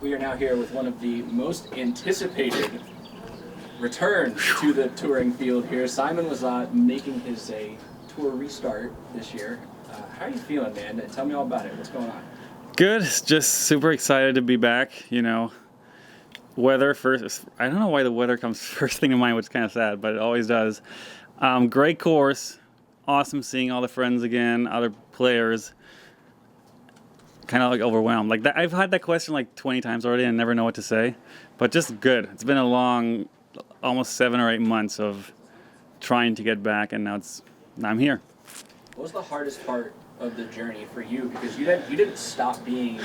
We are now here with one of the most anticipated returns to the touring field here. Simon Lizotte making his tour restart this year. How are you feeling, man? Tell me all about it. What's going on? Good. Just super excited to be back. You know, weather first. I don't know why the weather comes first thing in mind, which is kind of sad, but it always does. Great course. Awesome seeing all the friends again, other players. Kind of like overwhelmed. Like that, I've had that question like 20 times already and never know what to say. But just good. It's been a long, almost 7 or 8 months of trying to get back, and now I'm here. What was the hardest part of the journey for you? Because you didn't stop being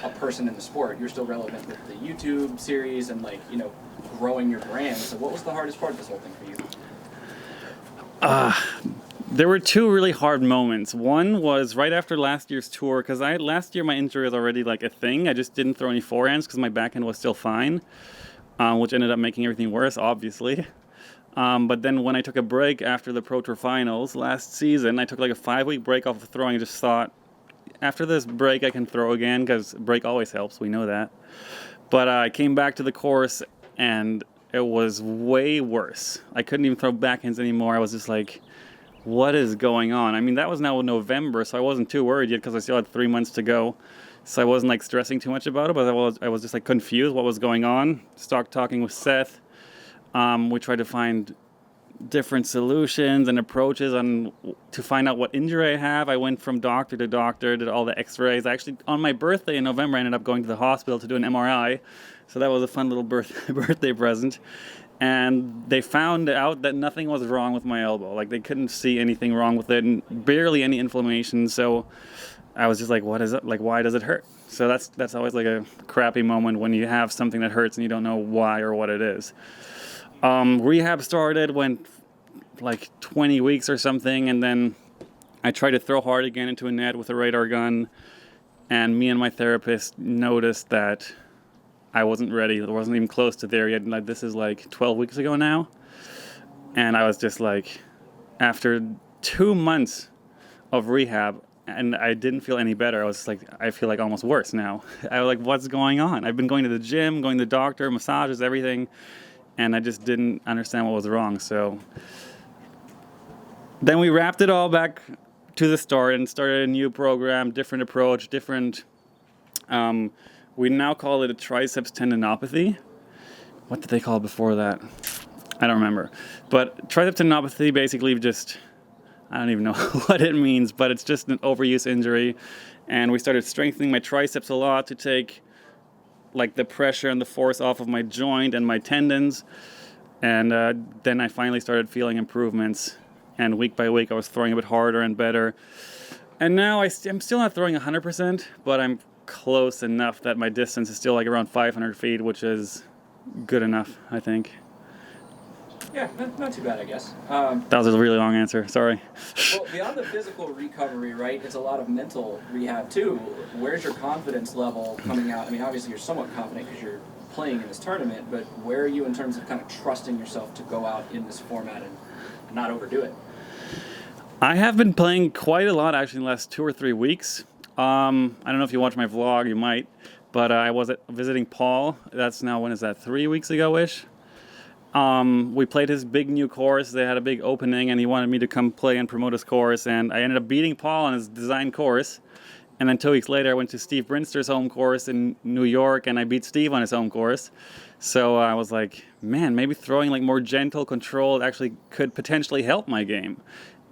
a person in the sport. You're still relevant with the YouTube series and growing your brand. So what was the hardest part of this whole thing for you? There were 2 really hard moments. One was right after last year's tour, because last year my injury was already like a thing. I just didn't throw any forehands because my backhand was still fine, which ended up making everything worse, obviously. But then when I took a break after the Pro Tour Finals last season, I took like a 5-week break off of throwing. I just thought, after this break I can throw again, because break always helps, we know that. But I came back to the course and it was way worse. I couldn't even throw backhands anymore. I was just like, what is going on? I mean, that was now November, so I wasn't too worried yet because I still had 3 months to go. So I wasn't like stressing too much about it, but I was just like confused what was going on. Started talking with Seth. We tried to find different solutions and approaches to find out what injury I have. I went from doctor to doctor, did all the x-rays. Actually, on my birthday in November, I ended up going to the hospital to do an MRI. So that was a fun little birthday present. And they found out that nothing was wrong with my elbow. Like, they couldn't see anything wrong with it, and barely any inflammation. So I was just like, what is it? Like, why does it hurt? So that's always like a crappy moment when you have something that hurts and you don't know why or what it is. Rehab started, went like 20 weeks or something, and then I tried to throw hard again into a net with a radar gun, and me and my therapist noticed that I wasn't ready. I wasn't even close to there yet. Like, this is like 12 weeks ago now, and I was just like, after 2 months of rehab, and I didn't feel any better. I was like, I feel like almost worse now. I was like, what's going on? I've been going to the gym, going to the doctor, massages, everything, and I just didn't understand what was wrong. So then we wrapped it all back to the start and started a new program, different approach, different. We now call it a triceps tendinopathy. What did they call it before that? I don't remember. But triceps tendinopathy basically just, I don't even know what it means, but it's just an overuse injury. And we started strengthening my triceps a lot to take like the pressure and the force off of my joint and my tendons. And then I finally started feeling improvements. And week by week I was throwing a bit harder and better. And now I'm still not throwing 100%, but I'm close enough that my distance is still like around 500 feet, which is good enough, I think. Yeah, not too bad, I guess. That was a really long answer, sorry. Well, beyond the physical recovery, right, it's a lot of mental rehab too. Where's your confidence level coming out? I mean, obviously you're somewhat confident because you're playing in this tournament, but where are you in terms of kind of trusting yourself to go out in this format and not overdo it? I have been playing quite a lot actually in the last 2 or 3 weeks. I don't know if you watch my vlog, you might, but I was visiting Paul. That's now, when is that, 3 weeks ago-ish? We played his big new course. They had a big opening and he wanted me to come play and promote his course, and I ended up beating Paul on his design course. And then 2 weeks later I went to Steve Brinster's home course in New York and I beat Steve on his home course. So I was like, man, maybe throwing like more gentle, controlled actually could potentially help my game.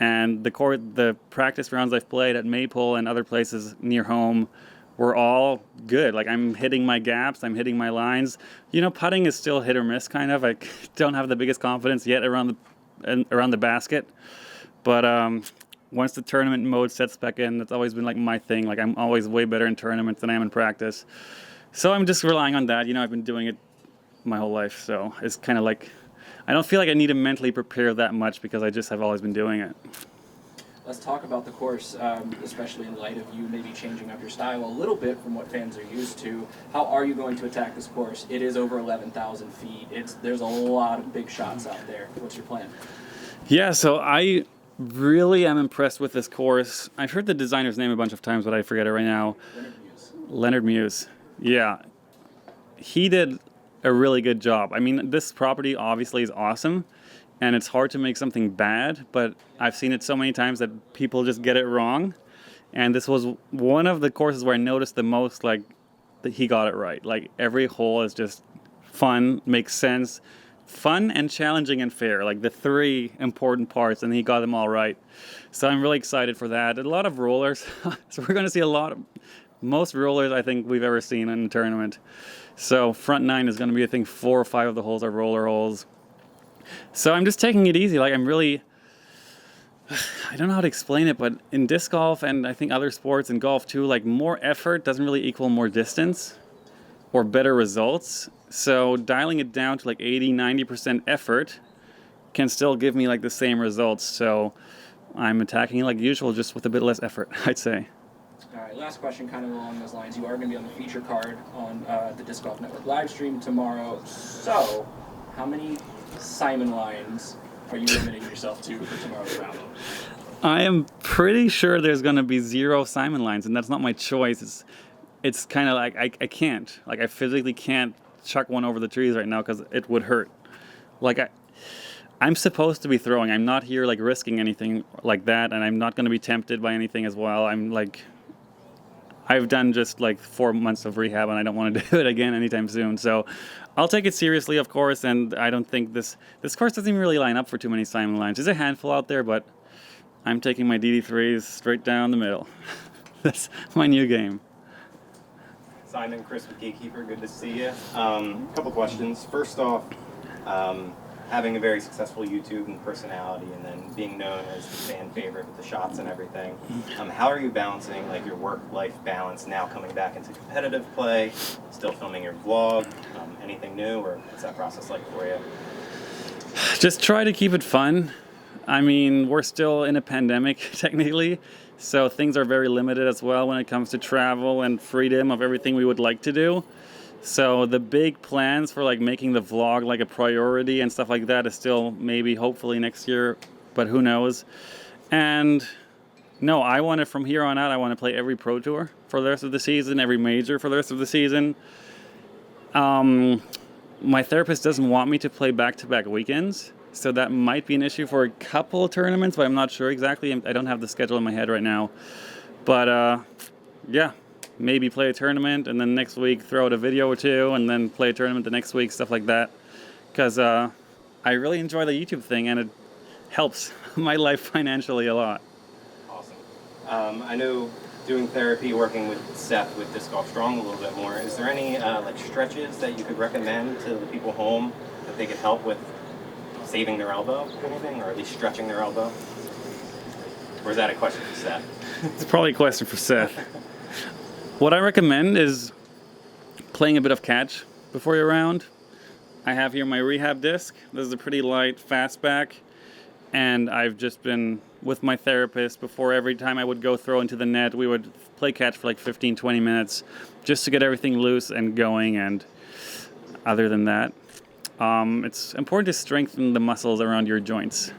And the practice rounds I've played at Maple and other places near home were all good. Like, I'm hitting my gaps, I'm hitting my lines. You know, putting is still hit or miss kind of. I don't have the biggest confidence yet around the basket. But once the tournament mode sets back in, that's always been like my thing. Like, I'm always way better in tournaments than I am in practice. So I'm just relying on that. You know, I've been doing it my whole life. So it's kind of like, I don't feel like I need to mentally prepare that much because I just have always been doing it. Let's talk about the course, especially in light of you maybe changing up your style a little bit from what fans are used to. How are you going to attack this course? It is over 11,000 feet. There's a lot of big shots out there. What's your plan? Yeah, so I really am impressed with this course. I've heard the designer's name a bunch of times, but I forget it right now. Leonard Muse. Leonard Muse. Yeah. he did a really good job. I mean, this property obviously is awesome, and it's hard to make something bad, but I've seen it so many times that people just get it wrong. And this was one of the courses where I noticed the most, like, that he got it right. Like, every hole is just fun, makes sense, fun and challenging and fair, like the three important parts, and he got them all right. So I'm really excited for that. A lot of rollers. So we're going to see most rollers I think we've ever seen in the tournament. So front nine is going to be, I think, 4 or 5 of the holes are roller holes. So I'm just taking it easy. Like, I'm really, I don't know how to explain it, but in disc golf and I think other sports and golf too, like, more effort doesn't really equal more distance or better results. So dialing it down to like 80-90% effort can still give me like the same results. So I'm attacking it like usual, just with a bit less effort, I'd say. All right, last question kind of along those lines. You are going to be on the feature card on the Disc Golf Network live stream tomorrow. So how many Simon lines are you limiting yourself to for tomorrow's round? I am pretty sure there's going to be 0 Simon lines, and that's not my choice. It's kind of like I can't. Like, I physically can't chuck one over the trees right now because it would hurt. Like, I'm supposed to be throwing. I'm not here like risking anything like that, and I'm not going to be tempted by anything as well. I've done just like 4 months of rehab, and I don't want to do it again anytime soon. So I'll take it seriously, of course, and I don't think this course doesn't even really line up for too many Simon lines. There's a handful out there, but I'm taking my DD3s straight down the middle. That's my new game. Simon, Chris with Gatekeeper, good to see you. Couple questions. First off, having a very successful YouTube and personality, and then being known as the fan favorite with the shots and everything, how are you balancing like your work-life balance now, coming back into competitive play, still filming your vlog? Anything new, or what's that process like for you? Just try to keep it fun. I mean, we're still in a pandemic technically, so things are very limited as well when it comes to travel and freedom of everything we would like to do. So the big plans for like making the vlog like a priority and stuff like that is still maybe hopefully next year, but who knows. And no, I want to, from here on out, I want to play every pro tour for the rest of the season, every major for the rest of the season. My therapist doesn't want me to play back-to-back weekends, so that might be an issue for a couple of tournaments, but I'm not sure exactly. I don't have the schedule in my head right now. But yeah, maybe play a tournament, and then next week throw out a video or two, and then play a tournament the next week, stuff like that. Because I really enjoy the YouTube thing, and it helps my life financially a lot. Awesome. I know doing therapy, working with Seth with Disc Golf Strong a little bit more, is there any like stretches that you could recommend to the people home that they could help with saving their elbow or anything, or at least stretching their elbow? Or is that a question for Seth? It's probably a question for Seth. What I recommend is playing a bit of catch before your round. I have here my rehab disc. This is a pretty light fastback, and I've just been with my therapist before. Every time I would go throw into the net, we would play catch for like 15-20 minutes just to get everything loose and going. And other than that, it's important to strengthen the muscles around your joints,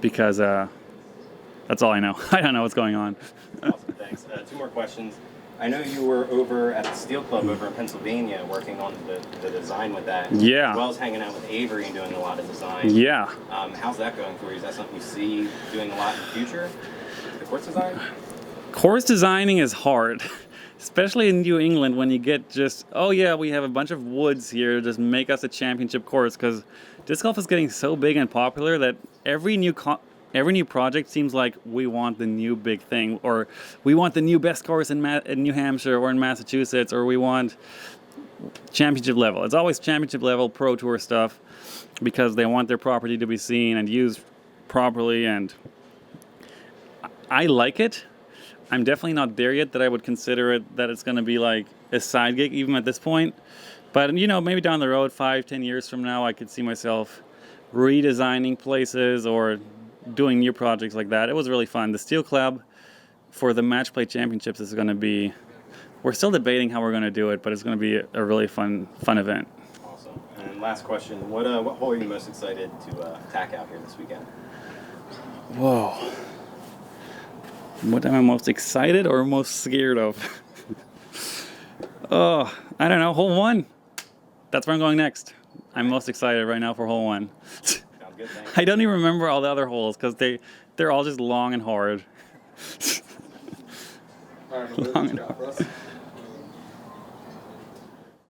because that's all I know. I don't know what's going on. Awesome, thanks. 2 more questions. I know you were over at the Steel Club over in Pennsylvania working on the design with that. Yeah. As well as hanging out with Avery and doing a lot of design. Yeah. How's that going for you? Is that something you see doing a lot in the future? The course design? Course designing is hard, especially in New England when you get just, oh yeah, we have a bunch of woods here, just make us a championship course, because disc golf is getting so big and popular that every new project seems like we want the new big thing, or we want the new best course in New Hampshire or in Massachusetts, or we want championship level. It's always championship level pro tour stuff, because they want their property to be seen and used properly, and I like it. I'm definitely not there yet that I would consider it that it's going to be like a side gig even at this point. But, you know, maybe down the road, 5-10 years from now, I could see myself redesigning places or doing new projects like that. It was really fun. The Steel Club for the Match Play Championships is going to be, we're still debating how we're going to do it, but it's going to be a really fun event. Awesome. And last question, what hole are you most excited to attack out here this weekend? Whoa. What am I most excited or most scared of? Oh, I don't know. Hole 1. that's where I'm going next. I'm most excited right now for hole 1. Sounds good, thanks. I don't even remember all the other holes because they're all just long and hard. All right, what do you got for us?